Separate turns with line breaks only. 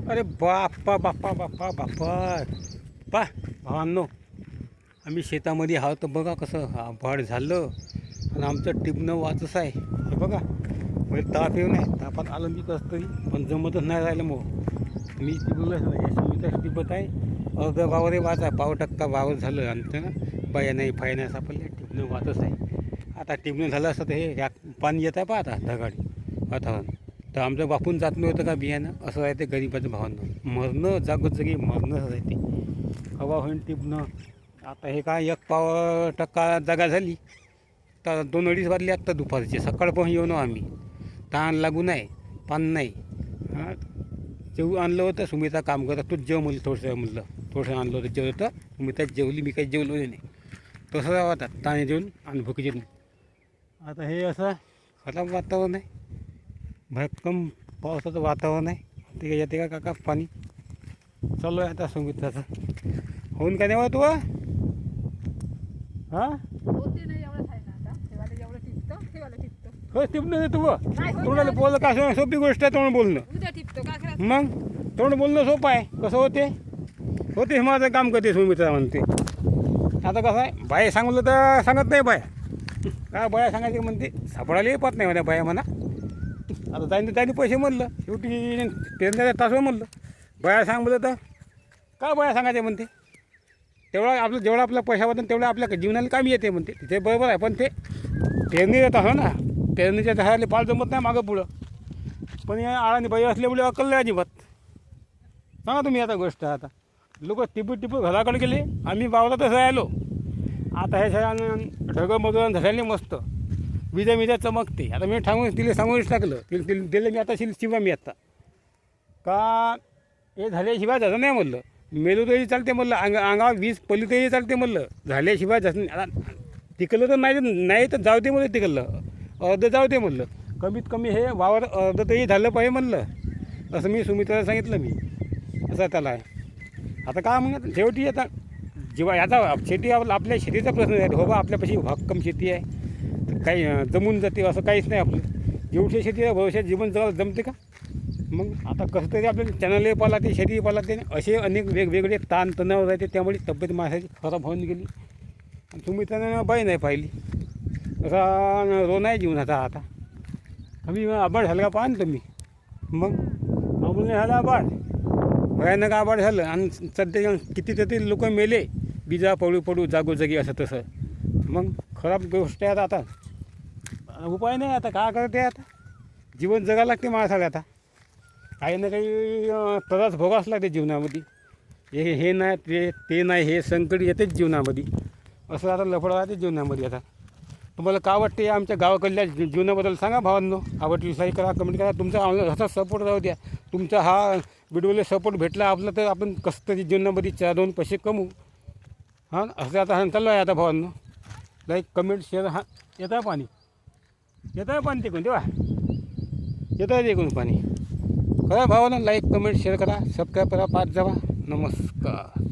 अरे बाप्पा बाप्पा बाप्पा बाप्पा पा भावांनो, आम्ही शेतामध्ये आहोत तर बघा कसं आभाळ झालं आणि आमचं टिपणं वाचच आहे. हे बघा म्हणजे ताप येऊ नये, तापात आलं मी कसं तरी पण जमतच नाही राहिलं. मग मी टिपलंच नाही, या सुमित्राच टिपत आहे. अर्ध वावर वाच आहे, 5% वावर झालं आणि बाया नाही फाय नाही सापडले, टिपणं वाचच आहे. आता टिपणं झालं असतं तर हे या पाणी येत आहे पहा आता ढगाडी वातावरण, तर आमचं बापून जात नव्हतं का बियाणं. असं आहे ते गरीबाचं भावांना, मरणं जागोजागी मरणंच आहे ते. हवा होईन टिपणं. आता हे काय 1% जागा झाली तर 2-2.5 वाजले आत्ता दुपारचे. सकाळपासून येऊन आम्ही ताण लागू नाही, पान नाही. हां, जेव आणलं होतं सुमिता काम करत, तूच जेव म्हणलं थोडंसं आणलं होतं जेवलं तर सुमिता जेवली, मी काही जेवलो नाही. तसं होता ताणे जेवून आणि भुकीचे नाही. आता हे असं खराब वातावरण आहे, भक्कम पावसाचं वातावरण आहे. ते काय येते का काका पाणी चालू आहे आता सुमित्राचं. होऊन का नाही तू हां हो टिपणं नाही तू तोंडाला बोललं का सोपी गोष्ट आहे तोंड बोलणं. मग तोंड बोलणं सोपं आहे. कसं होते माझं काम करते सुमित्रा म्हणते. आता कसं आहे बाया सांगलं तर सांगत नाही बाया, काय बाया सांगायचे म्हणते सापडायला येत नाही म्हणा बाया म्हणा. आता त्यांनी पैसे म्हणलं शेवटी पेरण्याचा तासवर म्हणलं बाया सांग बोललं तर का बाया सांगायचे म्हणते. तेवढा आपलं जेवढा आपला पैसा होता तेवढा आपल्या जीवनाला कामी येते म्हणते. ते बरोबर आहे, पण ते पेरणी येत असं ना, पेरणीच्या झाडाला पाल जमत नाही मागं पुढं. पण या आळाने बाई असल्यामुळे अक्कल नाही अजिबात. सांगा तुम्ही आता गोष्ट. आता लोक टिपू घराकडे गेले, आम्ही वावरातच राहिलो. आता हे सगळ्या ढगमधून झाल्याने मस्त विजा चमकते. आता मी तिला सांगूनच टाकलं, दिलं मी आता शिवा मी आत्ता का हे झाल्याशिवाय झालं नाही म्हणलं. मेलू तरी चालते म्हणलं, अंगावर वीज पडली तरी चालते म्हणलं, झाल्याशिवाय झालं नाही. आता टिकलं तर नाही तर जाऊ दे म्हणलं, टिकलं अर्ध जाऊ दे म्हणलं, कमीत कमी हे वावर अर्ध तरी झालं पाहिजे म्हणलं. असं मी सुमित्राला सांगितलं. मी असं त्याला आहे. आता काय मग शेवटी आता जेव्हा याचा शेती आपल्या शेतीचा प्रश्न आहे. हो बा आपल्यापाशी भक्कम शेती आहे, तर काही जमून जाते असं काहीच नाही. आपलं जेवढी शेती आहे भविष्यात जीवन जगायला जमते का. मग आता कसं तरी आपल्याला चॅनल पालाते, शेती पालाते, असे अनेक वेगवेगळे ताणतणाव राहते. त्यामुळे तब्येत माणसाची खराब होऊन गेली. तुम्ही त्यांना बाई नाही पाहिली. असा रोन आहे जीवनाचा. आता कमी आबाळ झालं का पाहा ना तुम्ही. मग अमूल नाही झाला आबाळ, भयानक आबाळ झालं. आणि सध्या कितीतरी लोक मेले बिजा पडू जागोजागी असं तसं. मग खराब गोष्ट आहे. आता उपाय नाही. आता काय करते, आता जीवन जगायला लागते माणसाला. आता काही ना काही त्रास भोगावंच लागते जीवनामध्ये. हे नाही ते नाही, हे संकट येतेच जीवनामध्ये. असं आता लफडं राहते जीवनामध्ये. आता तुम्हाला काय वाटते आमच्या गावाकडल्या जीवनाबद्दल सांगा भावांनो. आवडली लाईक करा, कमेंट करा. तुमचा असा सपोर्ट राहू द्या. तुमचा हा व्हिडिओला सपोर्ट भेटला आपला तर आपण कसं तरी जीवनामध्ये 4-2 पैसे कमवू. हां असं आता चालू आहे. आता भावांनो लाईक कमेंट शेअर. हां येतं आहे पाणी तिकडून तेव्हा येतं आहे तिकडून पाणी. करा भावांनो, लाईक कमेंट शेअर करा, सबस्क्राईब करा, पाच जावा. नमस्कार.